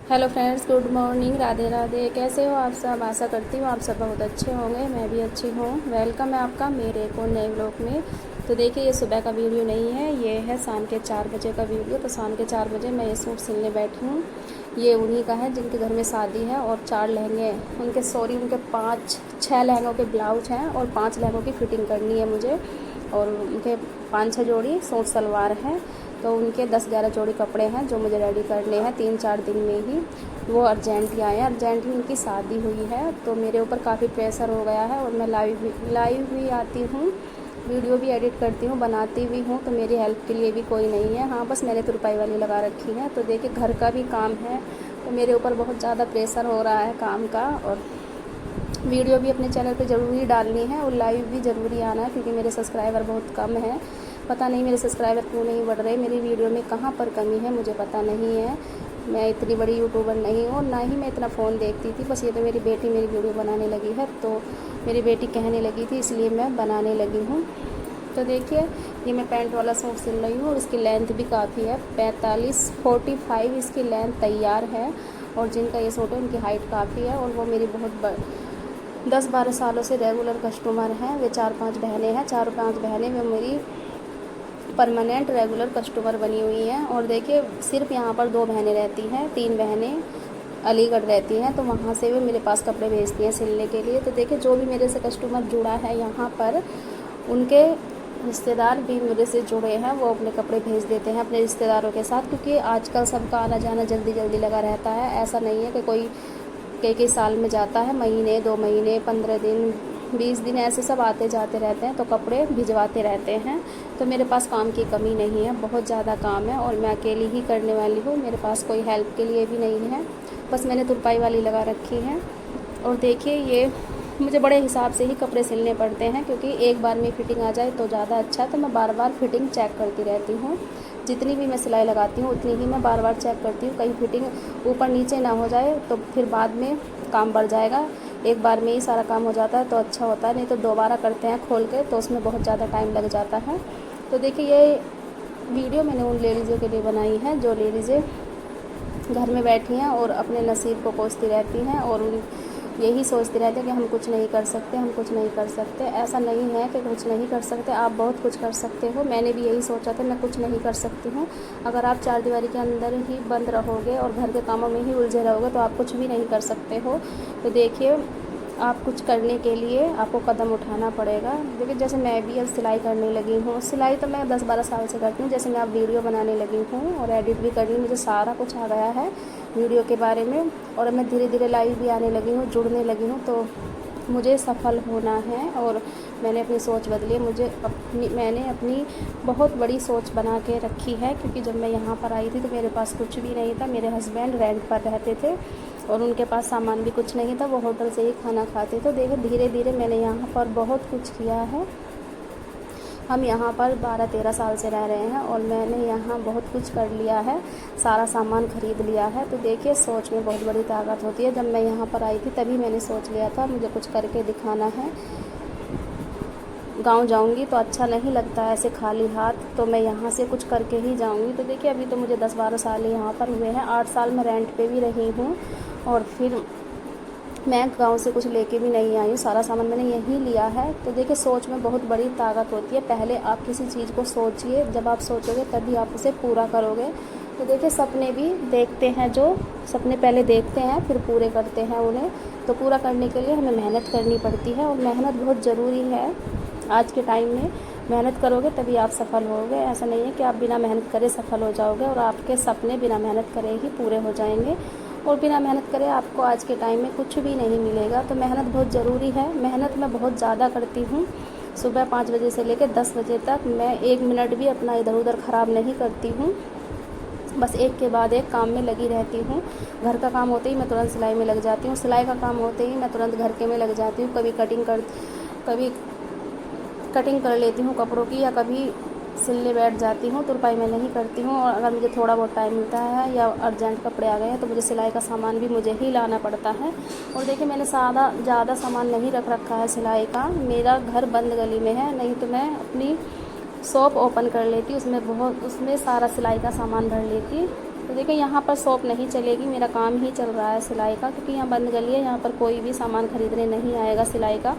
Hello friends, good morning, Radhe Radhe. कैसे हो आप सब? आशा करती हूँ आप सब बहुत अच्छे होंगे। मैं भी अच्छी हूँ। वेलकम है आपका मेरे एक और नए व्लॉग में। तो देखिए, ये सुबह का वीडियो नहीं है, ये है शाम के 4 बजे का वीडियो। तो शाम के 4 बजे मैं ये सूट सिलने बैठी हूँ। ये उन्हीं का है जिनके घर में शादी है और 4 लहंगे उनके 5-6 लहंगों के ब्लाउज हैं और 5 लहंगों की फ़िटिंग करनी है मुझे। और उनके 5-6 जोड़ी सूट सलवार हैं। तो उनके 10-11 जोड़ी कपड़े हैं जो मुझे रेडी करने हैं 3-4 दिन में ही। वो अर्जेंट ही आए हैं, अर्जेंट ही उनकी शादी हुई है। तो मेरे ऊपर काफ़ी प्रेशर हो गया है और मैं लाइव भी आती हूँ, वीडियो भी एडिट करती हूँ, बनाती भी हूँ। तो मेरी हेल्प के लिए भी कोई नहीं है। हाँ, बस मैंने तुरपाई वाली लगा रखी है। तो देखिए, घर का भी काम है तो मेरे ऊपर बहुत ज़्यादा प्रेशर हो रहा है काम का। और वीडियो भी अपने चैनल पे ज़रूरी डालनी है और लाइव भी ज़रूरी आना है, क्योंकि मेरे सब्सक्राइबर बहुत कम हैं। पता नहीं मेरे सब्सक्राइबर क्यों नहीं बढ़ रहे, मेरी वीडियो में कहाँ पर कमी है मुझे पता नहीं है। मैं इतनी बड़ी यूट्यूबर नहीं हूँ, ना ही मैं इतना फ़ोन देखती थी। बस ये तो मेरी बेटी मेरी वीडियो बनाने लगी है, तो मेरी बेटी कहने लगी थी इसलिए मैं बनाने लगी हूँ। तो देखिए, ये मैं पैंट वाला सूट सिल रही हूँ और इसकी लेंथ भी काफ़ी है, 45 इसकी लेंथ तैयार है। और जिनका ये सूट है उनकी हाइट काफ़ी है और वो मेरी बहुत 10-12 सालों से रेगुलर कस्टमर हैं। वे 4-5 बहनें हैं, 4-5 बहनें वे मेरी परमानेंट रेगुलर कस्टमर बनी हुई हैं। और देखिए, सिर्फ यहाँ पर 2 बहनें रहती हैं, 3 बहनें अलीगढ़ रहती हैं। तो वहाँ से भी मेरे पास कपड़े भेजती हैं सिलने के लिए। तो देखिए, जो भी मेरे से कस्टमर जुड़ा है यहाँ पर, उनके रिश्तेदार भी मेरे से जुड़े हैं, वो अपने कपड़े भेज देते हैं अपने रिश्तेदारों के साथ, क्योंकि आजकल सबका आना जाना जल्दी जल्दी लगा रहता है। ऐसा नहीं है कि कोई कई साल में जाता है, महीने 2 महीने 15 दिन 20 दिन ऐसे सब आते जाते रहते हैं, तो कपड़े भिजवाते रहते हैं। तो मेरे पास काम की कमी नहीं है, बहुत ज़्यादा काम है और मैं अकेली ही करने वाली हूँ। मेरे पास कोई हेल्प के लिए भी नहीं है, बस मैंने तुरपाई वाली लगा रखी है। और देखिए, ये मुझे बड़े हिसाब से ही कपड़े सिलने पड़ते हैं, क्योंकि एक बार में फिटिंग आ जाए तो ज़्यादा अच्छा। तो मैं बार बार फिटिंग चेक करती रहती हूँ। जितनी भी मैं सिलाई लगाती हूँ उतनी ही मैं बार बार चेक करती हूँ, कहीं फिटिंग ऊपर नीचे ना हो जाए, तो फिर बाद में काम बढ़ जाएगा। एक बार में ही सारा काम हो जाता है तो अच्छा होता है, नहीं तो दोबारा करते हैं खोल के तो उसमें बहुत ज़्यादा टाइम लग जाता है। तो देखिए, ये वीडियो मैंने उन लेडीज़ों के लिए बनाई है जो लेडीज़ें घर में बैठी हैं और अपने नसीब को कोसती रहती हैं और उन यही सोचते रहते हैं कि हम कुछ नहीं कर सकते, हम कुछ नहीं कर सकते। ऐसा नहीं है कि कुछ नहीं कर सकते, आप बहुत कुछ कर सकते हो। मैंने भी यही सोचा था मैं कुछ नहीं कर सकती हूँ। अगर आप 4 दीवारी के अंदर ही बंद रहोगे और घर के कामों में ही उलझे रहोगे तो आप कुछ भी नहीं कर सकते हो। तो देखिए, आप कुछ करने के लिए आपको कदम उठाना पड़ेगा। देखिए, जैसे मैं भी अब सिलाई करने लगी हूँ। सिलाई तो मैं 10-12 साल से करती हूँ। जैसे मैं अब वीडियो बनाने लगी हूँ और एडिट भी कर रही हूँ, मुझे सारा कुछ आ गया है वीडियो के बारे में। और मैं धीरे धीरे लाइव भी आने लगी हूँ, जुड़ने लगी हूँ। तो मुझे सफल होना है और मैंने अपनी सोच बदली। मैंने अपनी बहुत बड़ी सोच बना के रखी है, क्योंकि जब मैं यहाँ पर आई थी तो मेरे पास कुछ भी नहीं था। मेरे हस्बैंड रेंट पर रहते थे और उनके पास सामान भी कुछ नहीं था, वो होटल से ही खाना खाते। तो देखिए, धीरे धीरे मैंने यहाँ पर बहुत कुछ किया है। हम यहाँ पर 12-13 साल से रह रहे हैं और मैंने यहाँ बहुत कुछ कर लिया है, सारा सामान ख़रीद लिया है। तो देखिए, सोच में बहुत बड़ी ताकत होती है। जब मैं यहाँ पर आई थी तभी मैंने सोच लिया था मुझे कुछ करके दिखाना है। गांव जाऊंगी तो अच्छा नहीं लगता ऐसे खाली हाथ, तो मैं यहाँ से कुछ करके ही जाऊंगी। तो देखिए, अभी तो मुझे 10-12 साल यहाँ पर हुए हैं, 8 साल मैं रेंट पे भी रही हूँ और फिर मैं गांव से कुछ लेके भी नहीं आई हूँ, सारा सामान मैंने यहीं लिया है। तो देखिए, सोच में बहुत बड़ी ताकत होती है। पहले आप किसी चीज़ को सोचिए, जब आप सोचोगे तभी आप उसे पूरा करोगे। तो देखिए, सपने भी देखते हैं, जो सपने पहले देखते हैं फिर पूरे करते हैं उन्हें। तो पूरा करने के लिए हमें मेहनत करनी पड़ती है और मेहनत बहुत ज़रूरी है आज के टाइम में। मेहनत करोगे तभी आप सफल होगे। ऐसा नहीं है कि आप बिना मेहनत करे सफल हो जाओगे, और आपके सपने बिना मेहनत करे ही पूरे हो जाएंगे। और बिना मेहनत करे आपको आज के टाइम में कुछ भी नहीं मिलेगा। तो मेहनत बहुत ज़रूरी है। मेहनत मैं बहुत ज़्यादा करती हूँ। सुबह 5 बजे से लेकर 10 बजे तक मैं 1 मिनट भी अपना इधर उधर ख़राब नहीं करती हूँ। बस एक के बाद एक काम में लगी रहती हूँ। घर का काम होते ही मैं तुरंत सिलाई में लग जाती हूँ, सिलाई का काम होते ही मैं तुरंत घर के में लग जाती हूँ। कभी कटिंग कर लेती हूँ कपड़ों की, या कभी सिलने बैठ जाती हूँ। तुरपाई मैं नहीं करती हूँ। और अगर मुझे थोड़ा बहुत टाइम मिलता है या अर्जेंट कपड़े आ गए हैं तो मुझे सिलाई का सामान भी मुझे ही लाना पड़ता है। और देखिए, मैंने ज़्यादा सामान नहीं रख रखा है सिलाई का। मेरा घर बंद गली में है, नहीं तो मैं अपनी शॉप ओपन कर लेती, उसमें सारा सिलाई का सामान भर लेती। तो तो देखिए यहाँ पर शॉप नहीं चलेगी, मेरा काम ही चल रहा है सिलाई का, क्योंकि यहाँ बंद गली है, यहाँ पर कोई भी सामान ख़रीदने नहीं आएगा सिलाई का।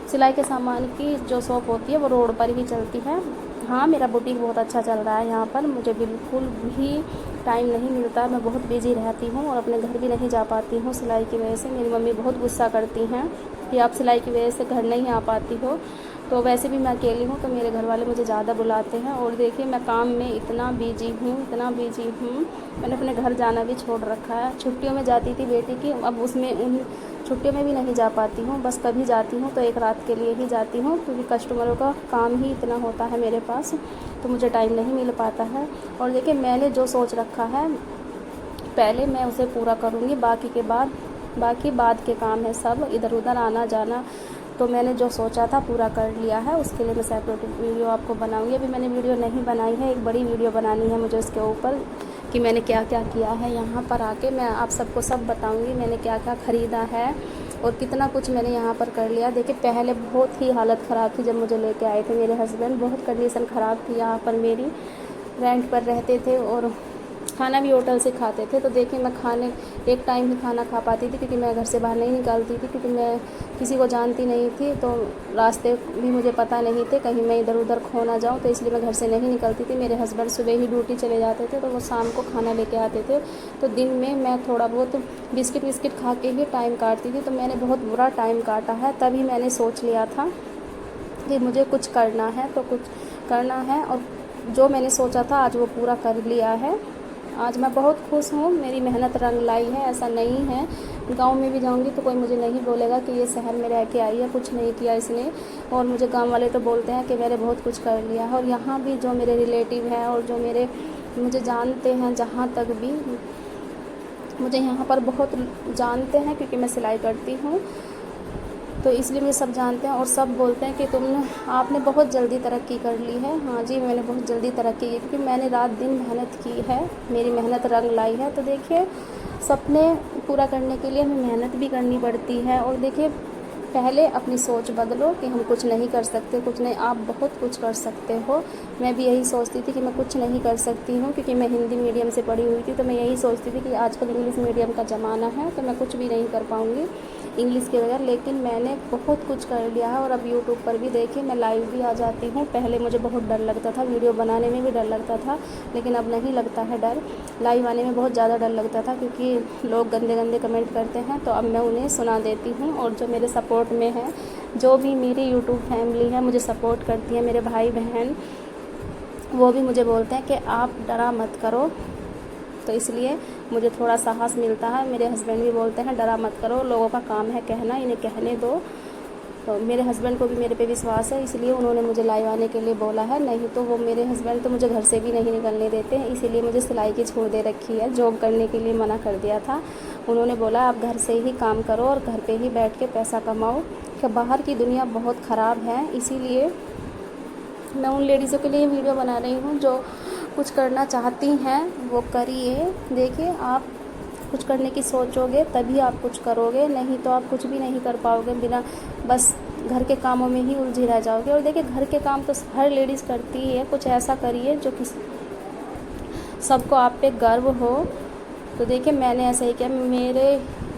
सिलाई के सामान की जो शॉप होती है वो रोड पर ही चलती है। हाँ, मेरा बुटीक बहुत अच्छा चल रहा है यहाँ पर, मुझे बिल्कुल भी टाइम नहीं मिलता, मैं बहुत बिज़ी रहती हूँ और अपने घर भी नहीं जा पाती हूँ सिलाई की वजह से। मेरी मम्मी बहुत गुस्सा करती हैं कि आप सिलाई की वजह से घर नहीं आ पाती हो। तो वैसे भी मैं अकेली हूँ, तो मेरे घर वाले मुझे ज़्यादा बुलाते हैं। और देखिए मैं काम में इतना बिजी हूँ, मैंने अपने घर जाना भी छोड़ रखा है। छुट्टियों में जाती थी बेटी की, अब उसमें उन छुट्टियों में भी नहीं जा पाती हूँ, बस कभी जाती हूँ तो एक रात के लिए ही जाती हूँ, क्योंकि कस्टमरों का काम ही इतना होता है मेरे पास, तो मुझे टाइम नहीं मिल पाता है। और देखिए मैंने जो सोच रखा है पहले मैं उसे पूरा करूँगी, बाकी बाद के काम है सब, इधर उधर आना जाना। तो मैंने जो सोचा था पूरा कर लिया है, उसके लिए मैं सेपरेट वीडियो आपको बनाऊंगी। अभी मैंने वीडियो नहीं बनाई है, एक बड़ी वीडियो बनानी है मुझे उसके ऊपर कि मैंने क्या क्या किया है। यहाँ पर आके मैं आप सबको सब बताऊंगी मैंने क्या क्या ख़रीदा है और कितना कुछ मैंने यहाँ पर कर लिया। देखिए पहले बहुत ही हालत ख़राब थी, जब मुझे लेके आए थे मेरे हस्बैंड, बहुत कंडीशन ख़राब थी यहाँ पर मेरी। रेंट पर रहते थे और खाना भी होटल से खाते थे। तो देखिए मैं एक टाइम ही खाना खा पाती थी, क्योंकि मैं घर से बाहर नहीं निकलती थी, क्योंकि मैं किसी को जानती नहीं थी, तो रास्ते भी मुझे पता नहीं थे, कहीं मैं इधर उधर खो ना जाऊँ, तो इसलिए मैं घर से नहीं निकलती थी। मेरे हस्बैंड सुबह ही ड्यूटी चले जाते थे, तो वो शाम को खाना लेके आते थे, तो दिन में मैं थोड़ा बहुत बिस्किट खा के ही टाइम काटती थी। तो मैंने बहुत बुरा टाइम काटा है, तभी मैंने सोच लिया था कि मुझे कुछ करना है, तो कुछ करना है। और जो मैंने सोचा था आज वो पूरा कर लिया है। आज मैं बहुत खुश हूँ, मेरी मेहनत रंग लाई है। ऐसा नहीं है, गांव में भी जाऊंगी तो कोई मुझे नहीं बोलेगा कि ये शहर में रह के आई है, कुछ नहीं किया इसने। और मुझे गांव वाले तो बोलते हैं कि मैंने बहुत कुछ कर लिया है। और यहाँ भी जो मेरे रिलेटिव हैं और जो मुझे जानते हैं, जहाँ तक भी मुझे यहाँ पर बहुत जानते हैं, क्योंकि मैं सिलाई करती हूँ, तो इसलिए मुझे सब जानते हैं और सब बोलते हैं कि आपने बहुत जल्दी तरक्की कर ली है। हाँ जी, मैंने बहुत जल्दी तरक्की की, क्योंकि मैंने रात दिन मेहनत की है, मेरी मेहनत रंग लाई है। तो देखिए सपने पूरा करने के लिए हमें मेहनत भी करनी पड़ती है। और देखिए पहले अपनी सोच बदलो कि हम कुछ नहीं कर सकते, कुछ नहीं, आप बहुत कुछ कर सकते हो। मैं भी यही सोचती थी कि मैं कुछ नहीं कर सकती हूँ, क्योंकि मैं हिंदी मीडियम से पढ़ी हुई थी, तो मैं यही सोचती थी कि आजकल इंग्लिश मीडियम का ज़माना है, तो मैं कुछ भी नहीं कर पाऊँगी इंग्लिश के बगैर। लेकिन मैंने बहुत कुछ कर लिया है। और अब यूट्यूब पर भी देखिए मैं लाइव भी आ जाती हूँ। पहले मुझे बहुत डर लगता था, वीडियो बनाने में भी डर लगता था, लेकिन अब नहीं लगता है डर। लाइव आने में बहुत ज़्यादा डर लगता था, क्योंकि लोग गंदे गंदे कमेंट करते हैं, तो अब मैं उन्हें सुना देती हूँ। और जो मेरे सपोर्ट में है, जो भी मेरी यूट्यूब फैमिली है मुझे सपोर्ट करती है, मेरे भाई बहन, वो भी मुझे बोलते हैं कि आप डरा मत करो। तो इसलिए मुझे थोड़ा साहस मिलता है। मेरे हस्बैंड भी बोलते हैं डरा मत करो, लोगों का काम है कहना, इन्हें कहने दो। तो मेरे हस्बैंड को भी मेरे पे विश्वास है, इसलिए उन्होंने मुझे लाइव आने के लिए बोला है, नहीं तो वो मेरे हस्बैंड तो मुझे घर से भी नहीं निकलने देते हैं। इसीलिए मुझे सिलाई की छोड़ दे रखी है, जॉब करने के लिए मना कर दिया था। उन्होंने बोला आप घर से ही काम करो और घर पे ही बैठ के पैसा कमाओ, कि बाहर की दुनिया बहुत ख़राब है। इसीलिए मैं उन लेडीज़ों के लिए वीडियो बना रही हूँ जो कुछ करना चाहती हैं, वो करिए। देखिए आप कुछ करने की सोचोगे तभी आप कुछ करोगे, नहीं तो आप कुछ भी नहीं कर पाओगे, बिना बस घर के कामों में ही उलझी रह जाओगे। और देखिए घर के काम तो हर लेडीज़ करती ही है, कुछ ऐसा करिए जो सबको आप पे गर्व हो। तो देखिए मैंने ऐसा ही किया, मेरे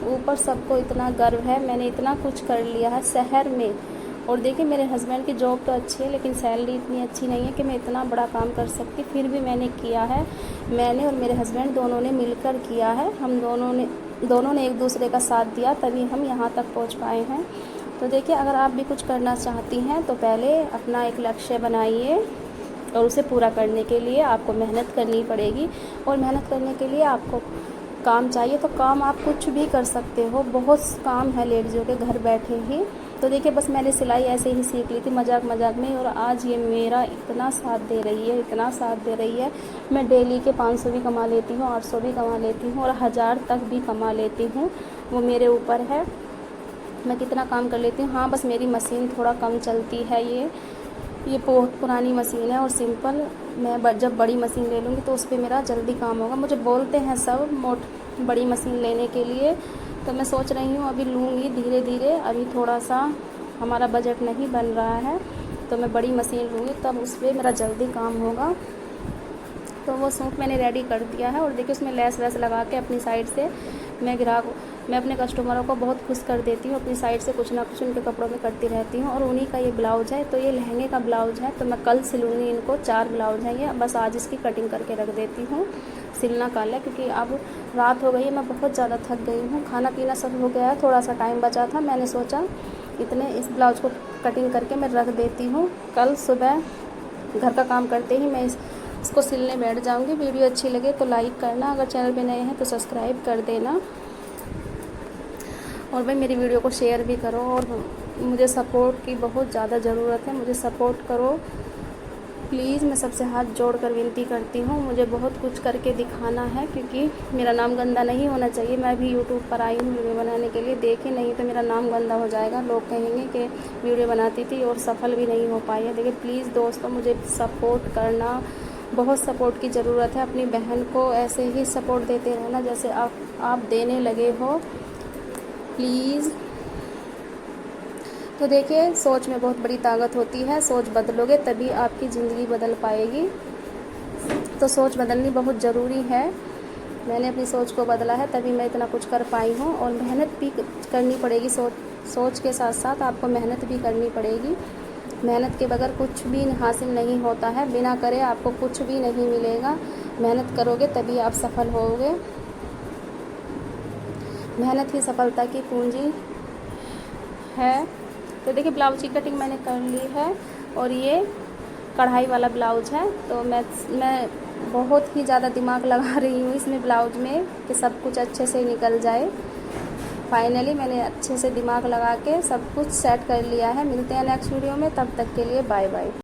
ऊपर सबको इतना गर्व है, मैंने इतना कुछ कर लिया है शहर में। और देखिए मेरे हस्बैंड की जॉब तो अच्छी है, लेकिन सैलरी इतनी अच्छी नहीं है कि मैं इतना बड़ा काम कर सकती, फिर भी मैंने किया है। मैंने और मेरे हस्बैंड दोनों ने मिलकर किया है, हम दोनों ने एक दूसरे का साथ दिया, तभी हम यहाँ तक पहुँच पाए हैं। तो देखिए अगर आप भी कुछ करना चाहती हैं तो पहले अपना एक लक्ष्य बनाइए, और उसे पूरा करने के लिए आपको मेहनत करनी पड़ेगी। और मेहनत करने के लिए आपको काम चाहिए, तो काम आप कुछ भी कर सकते हो, बहुत काम है लेडीज़ों के घर बैठे ही। तो देखिए बस मैंने सिलाई ऐसे ही सीख ली थी मजाक में, और आज ये मेरा इतना साथ दे रही है। मैं डेली के 500 भी कमा लेती हूँ, 800 भी कमा लेती हूँ और 1000 तक भी कमा लेती हूँ, वो मेरे ऊपर है मैं कितना काम कर लेती हूँ। हाँ बस मेरी मशीन थोड़ा कम चलती है, ये बहुत पुरानी मशीन है और सिंपल। मैं जब बड़ी मशीन ले लूँगी तो उस पर मेरा जल्दी काम होगा। मुझे बोलते हैं सब बड़ी मशीन लेने के लिए, तो मैं सोच रही हूँ अभी लूँगी धीरे धीरे। अभी थोड़ा सा हमारा बजट नहीं बन रहा है, तो मैं बड़ी मशीन लूँगी, तब उस पर मेरा जल्दी काम होगा। तो वो सूट मैंने रेडी कर दिया है और देखिए उसमें लेस वेस लगा के अपनी साइड से मैं अपने कस्टमरों को बहुत खुश कर देती हूँ। अपनी साइड से कुछ ना कुछ उनके कपड़ों में करती रहती हूँ। और उन्हीं का ये ब्लाउज़ है, तो ये लहंगे का ब्लाउज़ है, तो मैं कल सिलूँगी इनको। 4 ब्लाउज़ हैं ये, बस आज इसकी कटिंग करके रख देती हूँ। सिलना कल है क्योंकि अब रात हो गई है, मैं बहुत ज़्यादा थक गई हूँ। खाना पीना सब हो गया है, थोड़ा सा टाइम बचा था, मैंने सोचा इस ब्लाउज़ को कटिंग करके मैं रख देती हूँ। कल सुबह घर का काम करते ही मैं इसको सिलने बैठ जाऊंगी। वीडियो अच्छी लगे तो लाइक करना, अगर चैनल पे नए हैं तो सब्सक्राइब कर देना और भाई मेरी वीडियो को शेयर भी करो। और मुझे सपोर्ट की बहुत ज़्यादा ज़रूरत है, मुझे सपोर्ट करो प्लीज़। मैं सबसे हाथ जोड़कर विनती करती हूँ। मुझे बहुत कुछ करके दिखाना है क्योंकि मेरा नाम गंदा नहीं होना चाहिए। मैं भी यूट्यूब पर आई हूँ वीडियो बनाने के लिए, देखें नहीं तो मेरा नाम गंदा हो जाएगा। लोग कहेंगे कि वीडियो बनाती थी और सफल भी नहीं हो पाई है। देखिए प्लीज़ दोस्तों, मुझे सपोर्ट करना, बहुत सपोर्ट की ज़रूरत है। अपनी बहन को ऐसे ही सपोर्ट देते रहना जैसे आप देने लगे हो प्लीज़। तो देखिए सोच में बहुत बड़ी ताकत होती है, सोच बदलोगे तभी आपकी ज़िंदगी बदल पाएगी। तो सोच बदलनी बहुत ज़रूरी है। मैंने अपनी सोच को बदला है तभी मैं इतना कुछ कर पाई हूँ। और मेहनत भी करनी पड़ेगी, सोच के साथ साथ आपको मेहनत भी करनी पड़ेगी। मेहनत के बगैर कुछ भी हासिल नहीं होता है, बिना करे आपको कुछ भी नहीं मिलेगा। मेहनत करोगे तभी आप सफल होगे। मेहनत ही सफलता की पूंजी है। तो देखिए ब्लाउज की कटिंग मैंने कर ली है और ये कढ़ाई वाला ब्लाउज है। तो मैं बहुत ही ज़्यादा दिमाग लगा रही हूँ इसमें ब्लाउज में कि सब कुछ अच्छे से निकल जाए। फाइनली मैंने अच्छे से दिमाग लगा के सब कुछ सेट कर लिया है। मिलते हैं नेक्स्ट वीडियो में, तब तक के लिए बाय बाय।